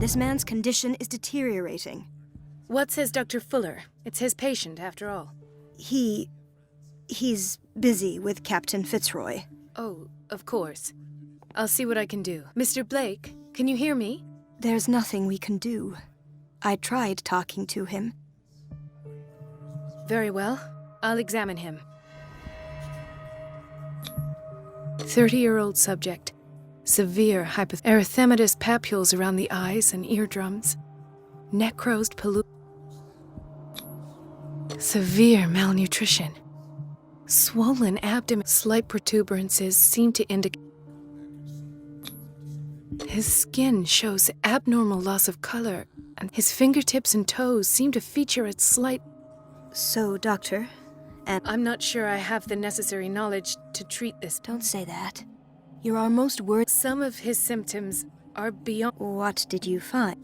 This man's condition is deteriorating. What says Dr. Fuller? It's his patient, after all. He's busy with Captain Fitzroy. Oh, of course. I'll see what I can do. Mr. Blake, can you hear me? There's nothing we can do. I tried talking to him. Very well. I'll examine him. 30-year-old subject. Severe erythematous papules around the eyes and eardrums. Necrosed severe malnutrition. Swollen abdomen. Slight protuberances seem to indicate his skin shows abnormal loss of color, and his fingertips and toes seem to feature a slight... So, Doctor, and... I'm not sure I have the necessary knowledge to treat this. Don't say that. You're our most worried... Some of his symptoms are beyond... What did you find?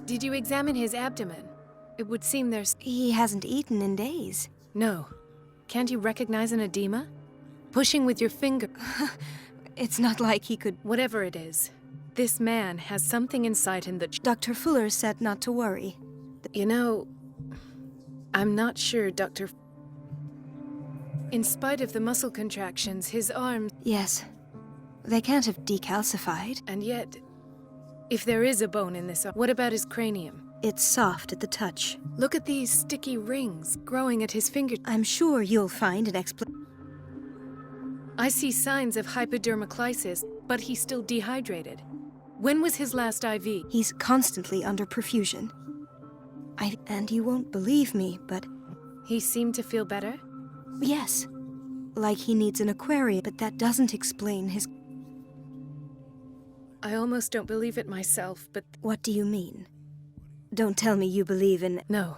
Did you examine his abdomen? It would seem there's... He hasn't eaten in days. No. Can't you recognize an edema? Pushing with your finger... It's not like he could... Whatever it is, this man has something inside him that... Dr. Fuller said not to worry. You know, I'm not sure, Dr. In spite of the muscle contractions, his arms... Yes. They can't have decalcified. And yet, if there is a bone in this... What about his cranium? It's soft at the touch. Look at these sticky rings growing at his finger... I'm sure you'll find an explanation. I see signs of hypodermoclysis, but he's still dehydrated. When was his last IV? He's constantly under perfusion. And you won't believe me, but... He seemed to feel better? Yes. Like he needs an aquarium, but that doesn't explain his... I almost don't believe it myself, but... What do you mean? Don't tell me you believe in... No.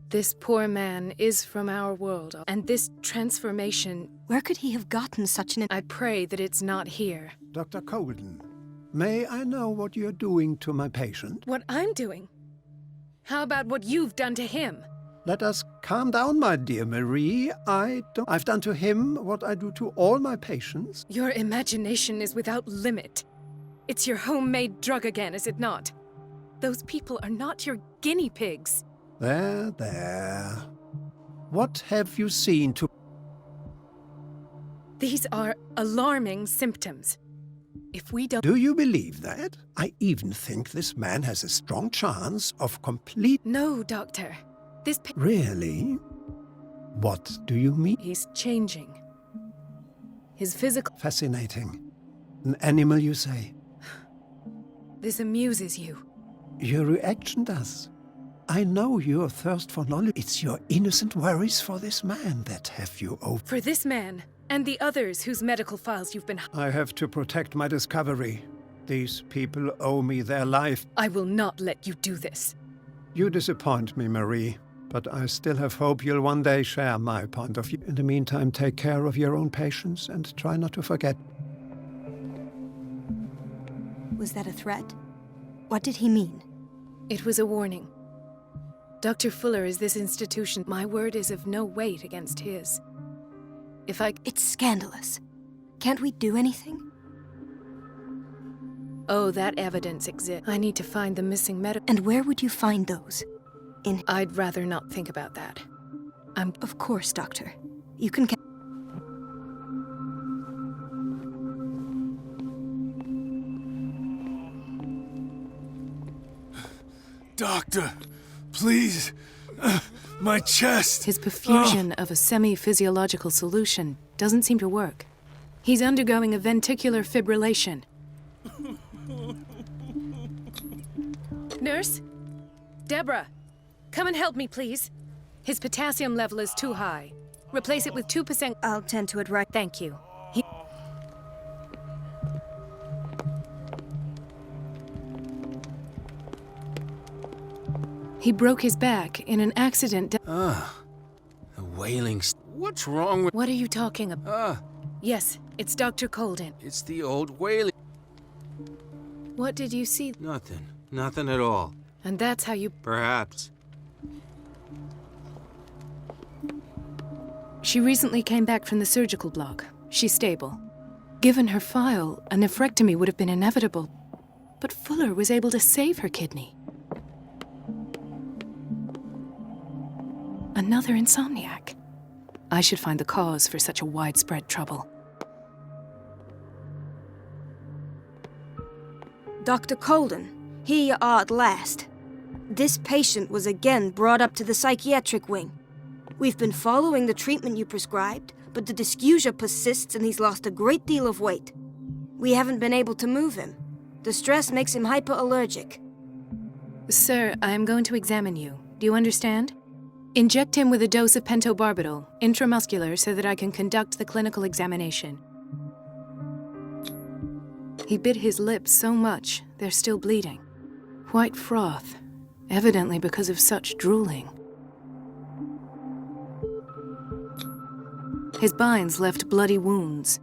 This poor man is from our world, and this transformation... Where could he have gotten such an... I pray that it's not here. Dr. Colden, may I know what you're doing to my patient? What I'm doing? How about what you've done to him? Let us calm down, my dear Marie. I've done to him what I do to all my patients. Your imagination is without limit. It's your homemade drug again, is it not? Those people are not your guinea pigs. There. What have you seen to... These are alarming symptoms. If we don't... Do you believe that? I even think this man has a strong chance of complete... No, Doctor. This... Really? What do you mean? He's changing. His physical... Fascinating. An animal, you say? This amuses you. Your reaction does. I know your thirst for knowledge. It's your innocent worries for this man that have you over. For this man, and the others whose medical files you've been... I have to protect my discovery. These people owe me their life. I will not let you do this. You disappoint me, Marie, but I still have hope you'll one day share my point of view. In the meantime, take care of your own patients and try not to forget. Was that a threat? What did he mean? It was a warning. Dr. Fuller is this institution. My word is of no weight against his. If I... It's scandalous. Can't we do anything? Oh, that evidence exists. I need to find the missing medical... And where would you find those? I'd rather not think about that. Of course, Doctor. You can... Doctor, please. My chest. His perfusion of a semi-physiological solution doesn't seem to work. He's undergoing a ventricular fibrillation. Nurse? Deborah, come and help me, please. His potassium level is too high. Replace it with 2%. I'll tend to it right... Thank you. He broke his back in an accident. The wailing... What's wrong with... What are you talking about? Yes, it's Dr. Colden. It's the old wailing... What did you see? Nothing. Nothing at all. And that's how you... Perhaps. She recently came back from the surgical block. She's stable. Given her file, a nephrectomy would have been inevitable. But Fuller was able to save her kidney. Another insomniac. I should find the cause for such a widespread trouble. Dr. Colden, here you are at last. This patient was again brought up to the psychiatric wing. We've been following the treatment you prescribed, but the dysgeusia persists and he's lost a great deal of weight. We haven't been able to move him. The stress makes him hyperallergic. Sir, I am going to examine you. Do you understand? Inject him with a dose of pentobarbital, intramuscular, so that I can conduct the clinical examination. He bit his lips so much, they're still bleeding. White froth, evidently because of such drooling. His binds left bloody wounds.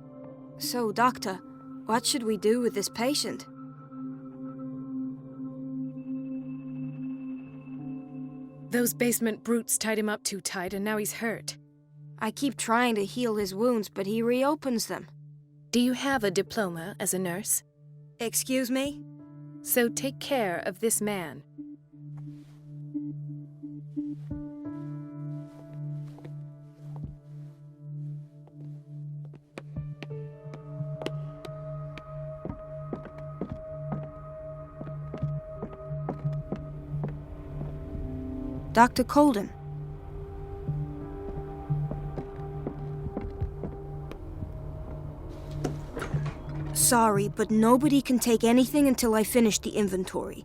So, Doctor, what should we do with this patient? Those basement brutes tied him up too tight and now he's hurt. I keep trying to heal his wounds, but he reopens them. Do you have a diploma as a nurse? Excuse me? So take care of this man. Dr. Colden. Sorry, but nobody can take anything until I finish the inventory.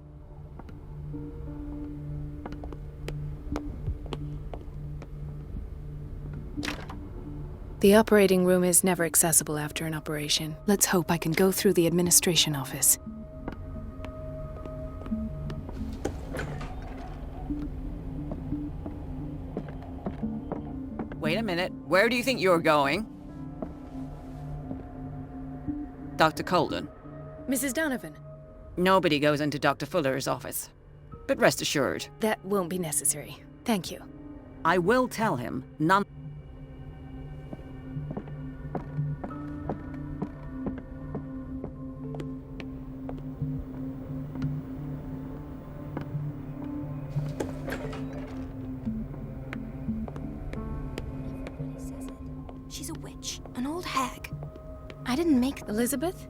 The operating room is never accessible after an operation. Let's hope I can go through the administration office. Wait a minute. Where do you think you're going? Dr. Colden. Mrs. Donovan. Nobody goes into Dr. Fuller's office. But rest assured, That won't be necessary. Thank you. I will tell him none. She's a witch, an old hag. I didn't make Elizabeth?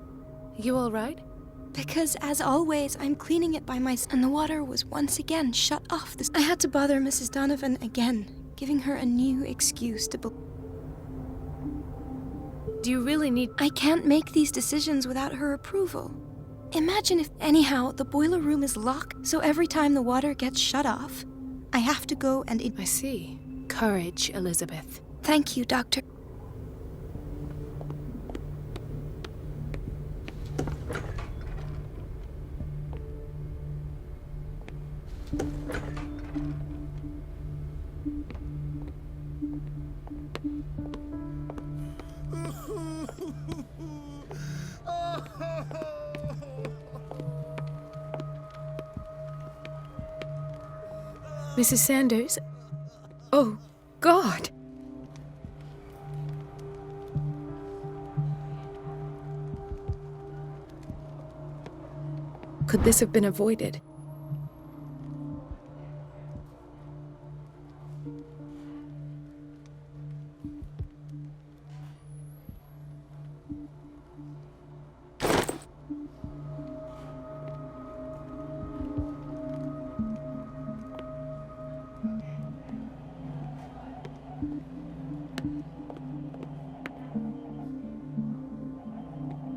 You all right? Because, as always, I'm cleaning it by myself, and the water was once again shut off. I had to bother Mrs. Donovan again, giving her a new excuse to Do you really need... I can't make these decisions without her approval. Imagine if, anyhow, the boiler room is locked, so every time the water gets shut off, I have to go and... I see. Courage, Elizabeth. Thank you, Doctor. Mrs. Sanders? Oh, God! Could this have been avoided?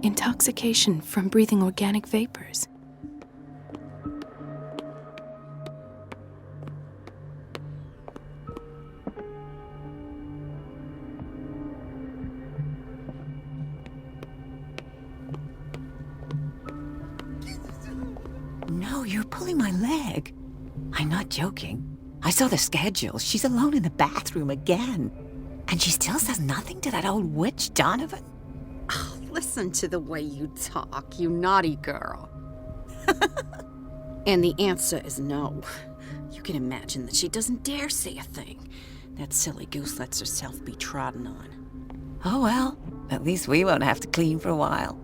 Intoxication from breathing organic vapors. No, you're pulling my leg. I'm not joking. I saw the schedule. She's alone in the bathroom again. And she still says nothing to that old witch, Donovan? Oh, listen to the way you talk, you naughty girl. And the answer is no. You can imagine that she doesn't dare say a thing. That silly goose lets herself be trodden on. Oh well, at least we won't have to clean for a while.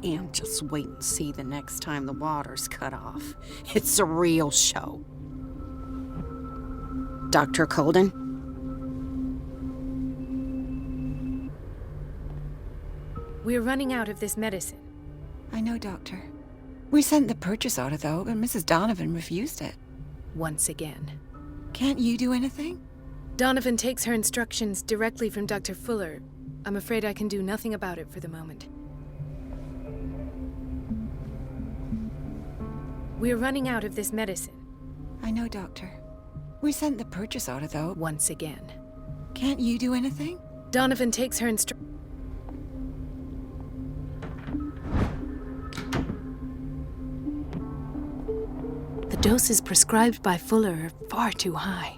And just wait and see the next time the water's cut off. It's a real show. Dr. Colden? We're running out of this medicine. I know, Doctor. We sent the purchase order, though, but Mrs. Donovan refused it. Once again. Can't you do anything? Donovan takes her instructions directly from Dr. Fuller. I'm afraid I can do nothing about it for the moment. We're running out of this medicine. I know, Doctor. We sent the purchase order, though. Once again. Can't you do anything? Donovan takes her instructions. The doses prescribed by Fuller are far too high.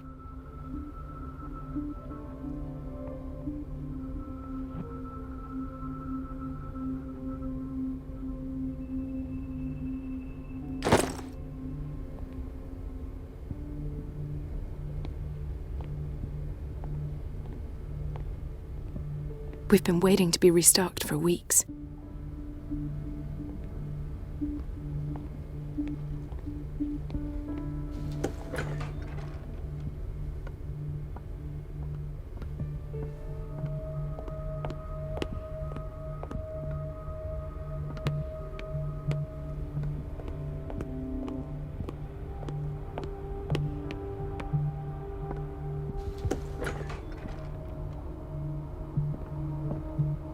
We've been waiting to be restocked for weeks.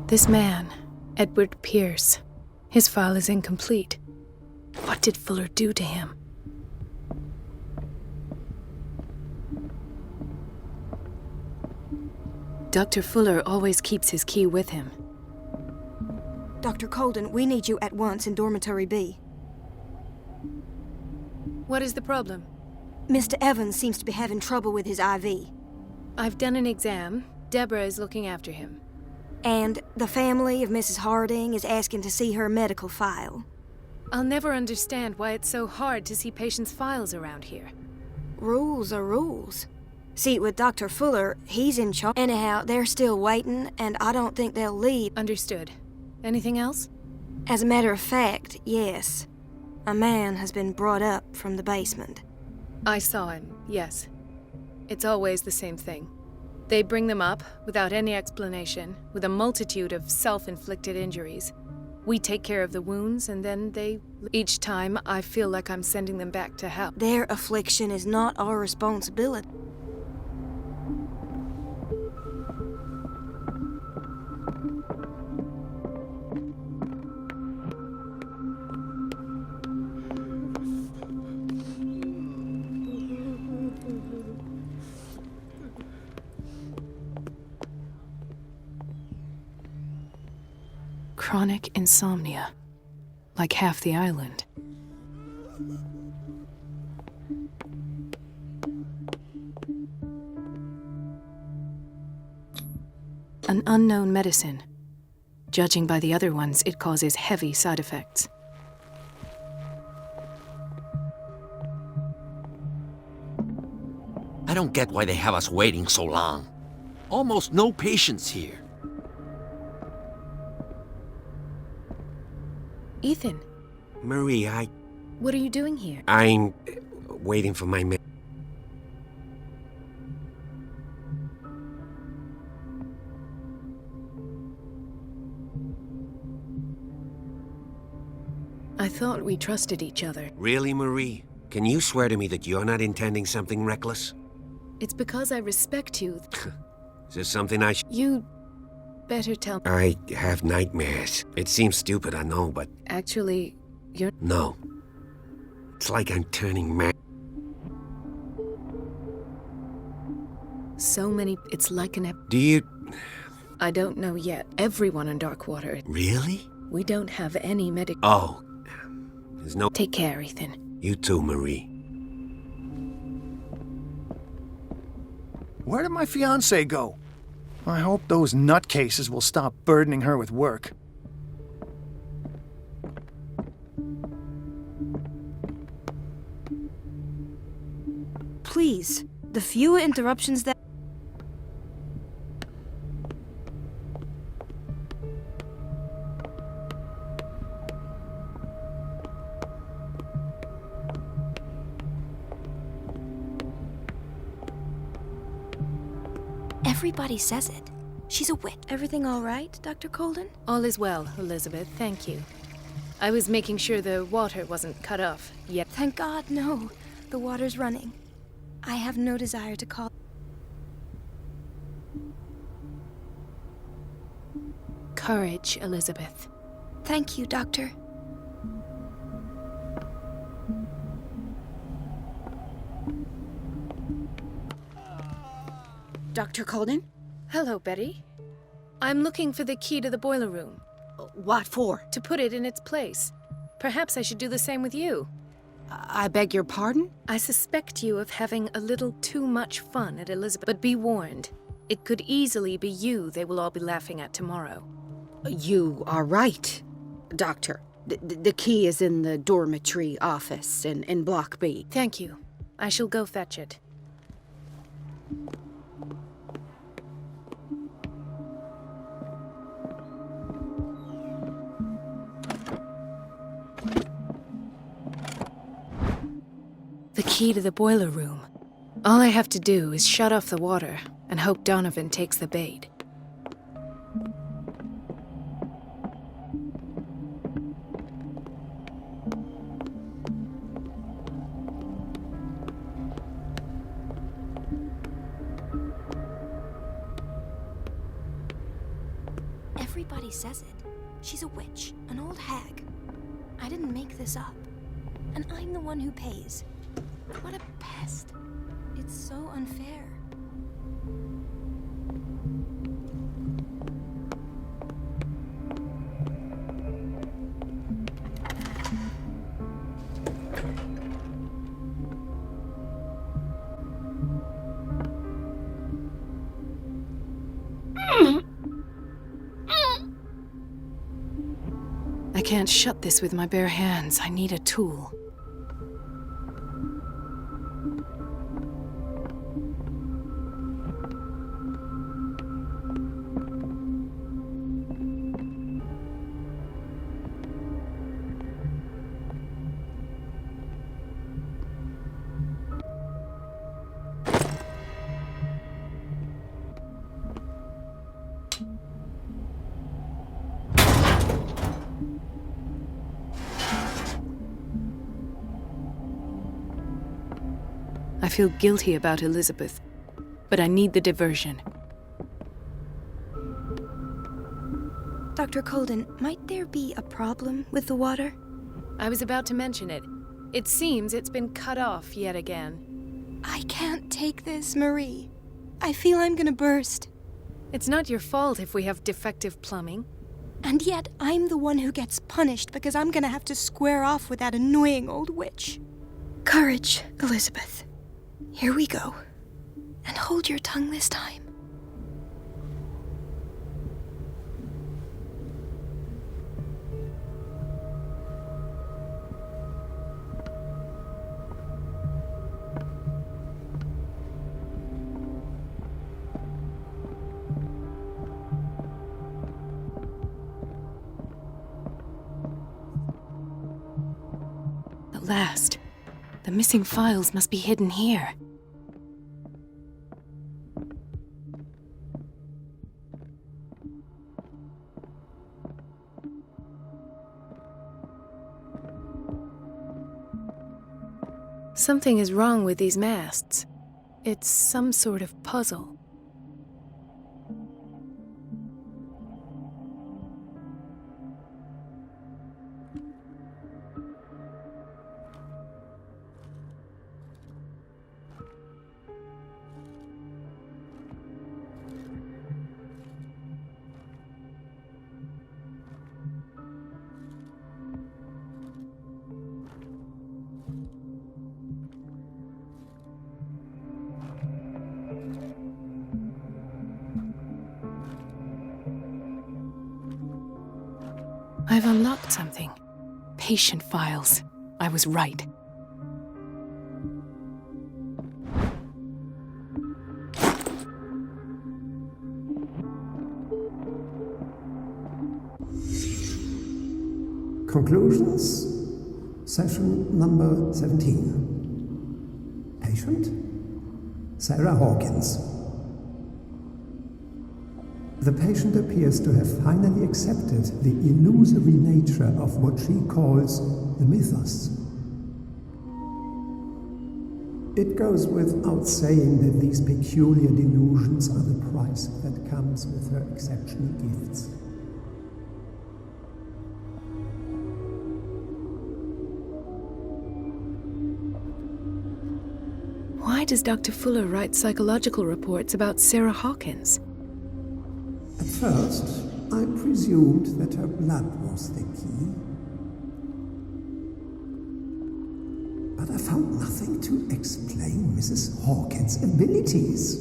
This man, Edward Pierce, his file is incomplete. What did Fuller do to him? Dr. Fuller always keeps his key with him. Dr. Colden, we need you at once in Dormitory B. What is the problem? Mr. Evans seems to be having trouble with his IV. I've done an exam. Deborah is looking after him. And the family of Mrs. Harding is asking to see her medical file. I'll never understand why it's so hard to see patients' files around here. Rules are rules. See, with Dr. Fuller, he's in charge. Anyhow, they're still waiting, and I don't think they'll leave. Understood. Anything else? As a matter of fact, yes. A man has been brought up from the basement. I saw him, yes. It's always the same thing. They bring them up without any explanation, with a multitude of self-inflicted injuries. We take care of the wounds, and then they... Each time, I feel like I'm sending them back to hell. Their affliction is not our responsibility. Chronic insomnia, like half the island. An unknown medicine. Judging by the other ones, it causes heavy side effects. I don't get why they have us waiting so long. Almost no patients here. Ethan, Marie, what are you doing here? I'm waiting for my I thought we trusted each other. Really, Marie? Can you swear to me that you're not intending something reckless? It's because I respect you. Is there something I You better tell me. I have nightmares. It seems stupid, I know, but Actually, you're... no. It's like I'm turning mad. So many... It's like an Do you... I don't know yet. Everyone in Darkwater. Really? We don't have any medic... Oh. There's no... Take care, Ethan. You too, Marie. Where did my fiancé go? I hope those nutcases will stop burdening her with work. Please, the fewer interruptions that... Everybody says it. She's a witch. Everything all right, Dr. Colden? All is well, Elizabeth, thank you. I was making sure the water wasn't cut off yet. Thank God, no. The water's running. I have no desire to call. Courage, Elizabeth. Thank you, Doctor. Dr. Colden? Hello, Betty. I'm looking for the key to the boiler room. What for? To put it in its place. Perhaps I should do the same with you. I beg your pardon? I suspect you of having a little too much fun at Elizabeth. But be warned, it could easily be you they will all be laughing at tomorrow. You are right, Doctor. The key is in the dormitory office in Block B. Thank you. I shall go fetch it. The key to the boiler room. All I have to do is shut off the water and hope Donovan takes the bait. Everybody says it. She's a witch, an old hag. I didn't make this up. And I'm the one who pays. What a pest. It's so unfair. I can't shut this with my bare hands. I need a tool. I feel guilty about Elizabeth, but I need the diversion. Dr. Colden, might there be a problem with the water? I was about to mention it. It seems it's been cut off yet again. I can't take this, Marie. I feel I'm gonna burst. It's not your fault if we have defective plumbing. And yet, I'm the one who gets punished because I'm gonna have to square off with that annoying old witch. Courage, Elizabeth. Here we go. And hold your tongue this time. At last, the missing files must be hidden here. Something is wrong with these masts. It's some sort of puzzle. I've unlocked something. Patient files. I was right. Conclusions. Session number 17. Patient? Sarah Hawkins. The patient appears to have finally accepted the illusory nature of what she calls the mythos. It goes without saying that these peculiar delusions are the price that comes with her exceptional gifts. Why does Dr. Fuller write psychological reports about Sarah Hawkins? At first, I presumed that her blood was the key. But I found nothing to explain Mrs. Hawkins' abilities.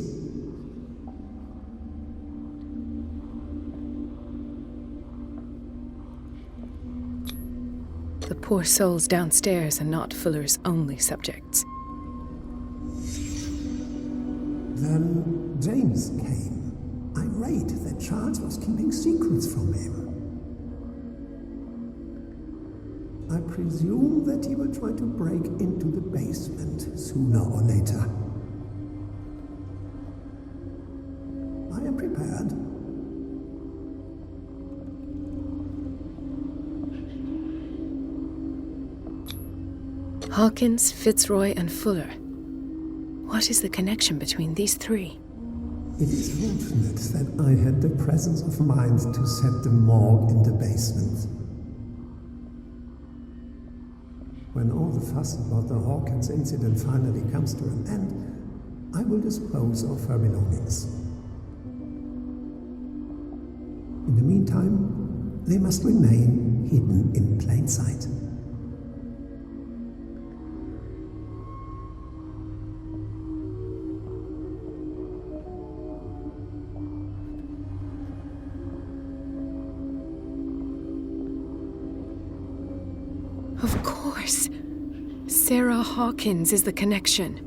The poor souls downstairs are not Fuller's only subjects. Then James came, irate that Charles was keeping secrets from him. I presume that he will try to break into the basement sooner or later. I am prepared. Hawkins, Fitzroy, and Fuller. What is the connection between these three? It is fortunate that I had the presence of mind to set the morgue in the basement. When all the fuss about the Hawkins incident finally comes to an end, I will dispose of her belongings. In the meantime, they must remain hidden in plain sight. Of course. Sarah Hawkins is the connection.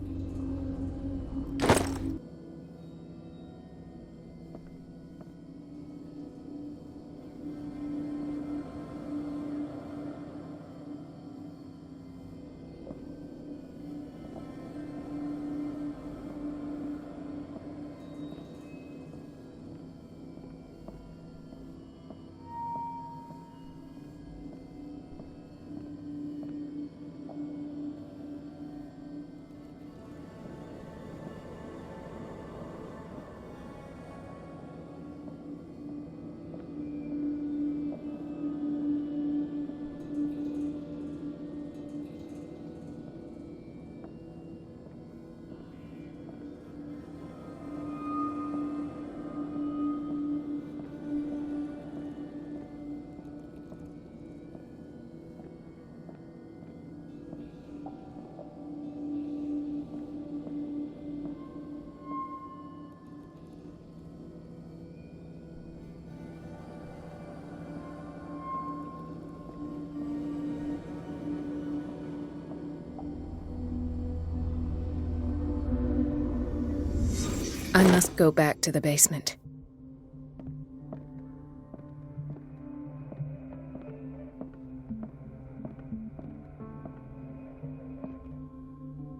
I must go back to the basement.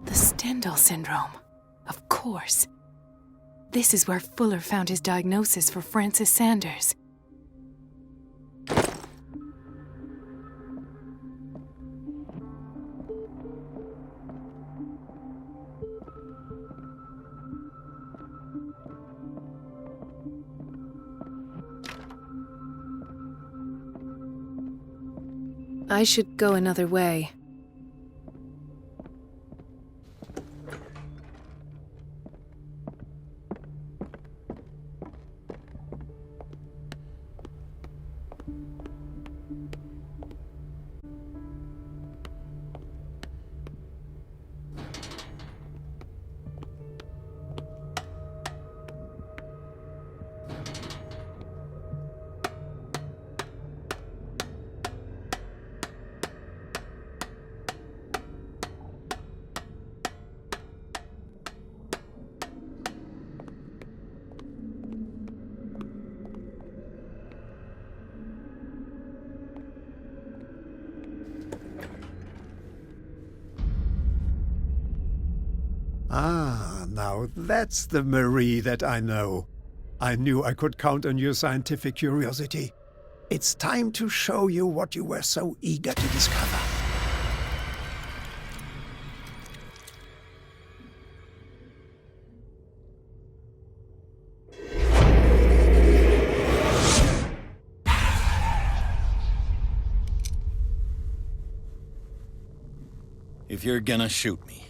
The Stendhal syndrome. Of course. This is where Fuller found his diagnosis for Francis Sanders. I should go another way. Ah, now that's the Marie that I know. I knew I could count on your scientific curiosity. It's time to show you what you were so eager to discover. If you're gonna shoot me,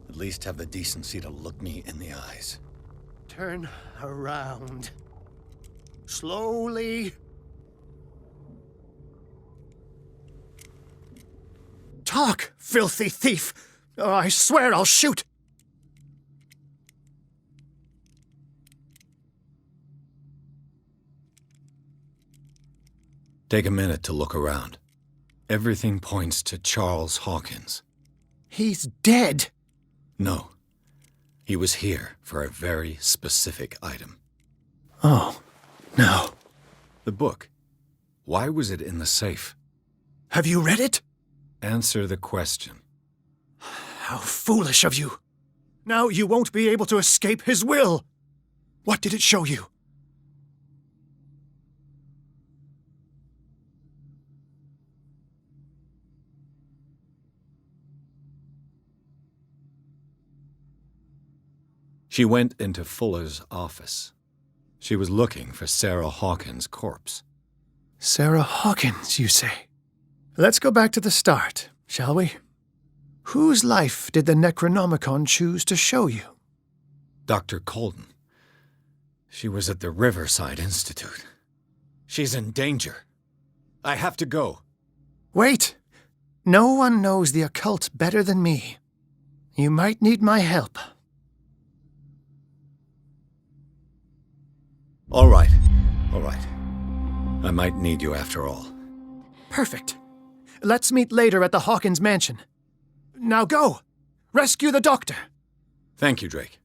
at least have the decency to look me in the eyes. Turn around. Slowly. Talk, filthy thief! Or I swear I'll shoot! Take a minute to look around. Everything points to Charles Hawkins. He's dead! No. He was here for a very specific item. Oh, no. The book. Why was it in the safe? Have you read it? Answer the question. How foolish of you. Now you won't be able to escape his will. What did it show you? She went into Fuller's office. She was looking for Sarah Hawkins' corpse. Sarah Hawkins, you say? Let's go back to the start, shall we? Whose life did the Necronomicon choose to show you? Dr. Colden. She was at the Riverside Institute. She's in danger. I have to go. Wait! No one knows the occult better than me. You might need my help. All right. I might need you after all. Perfect. Let's meet later at the Hawkins mansion. Now go! Rescue the doctor! Thank you, Drake.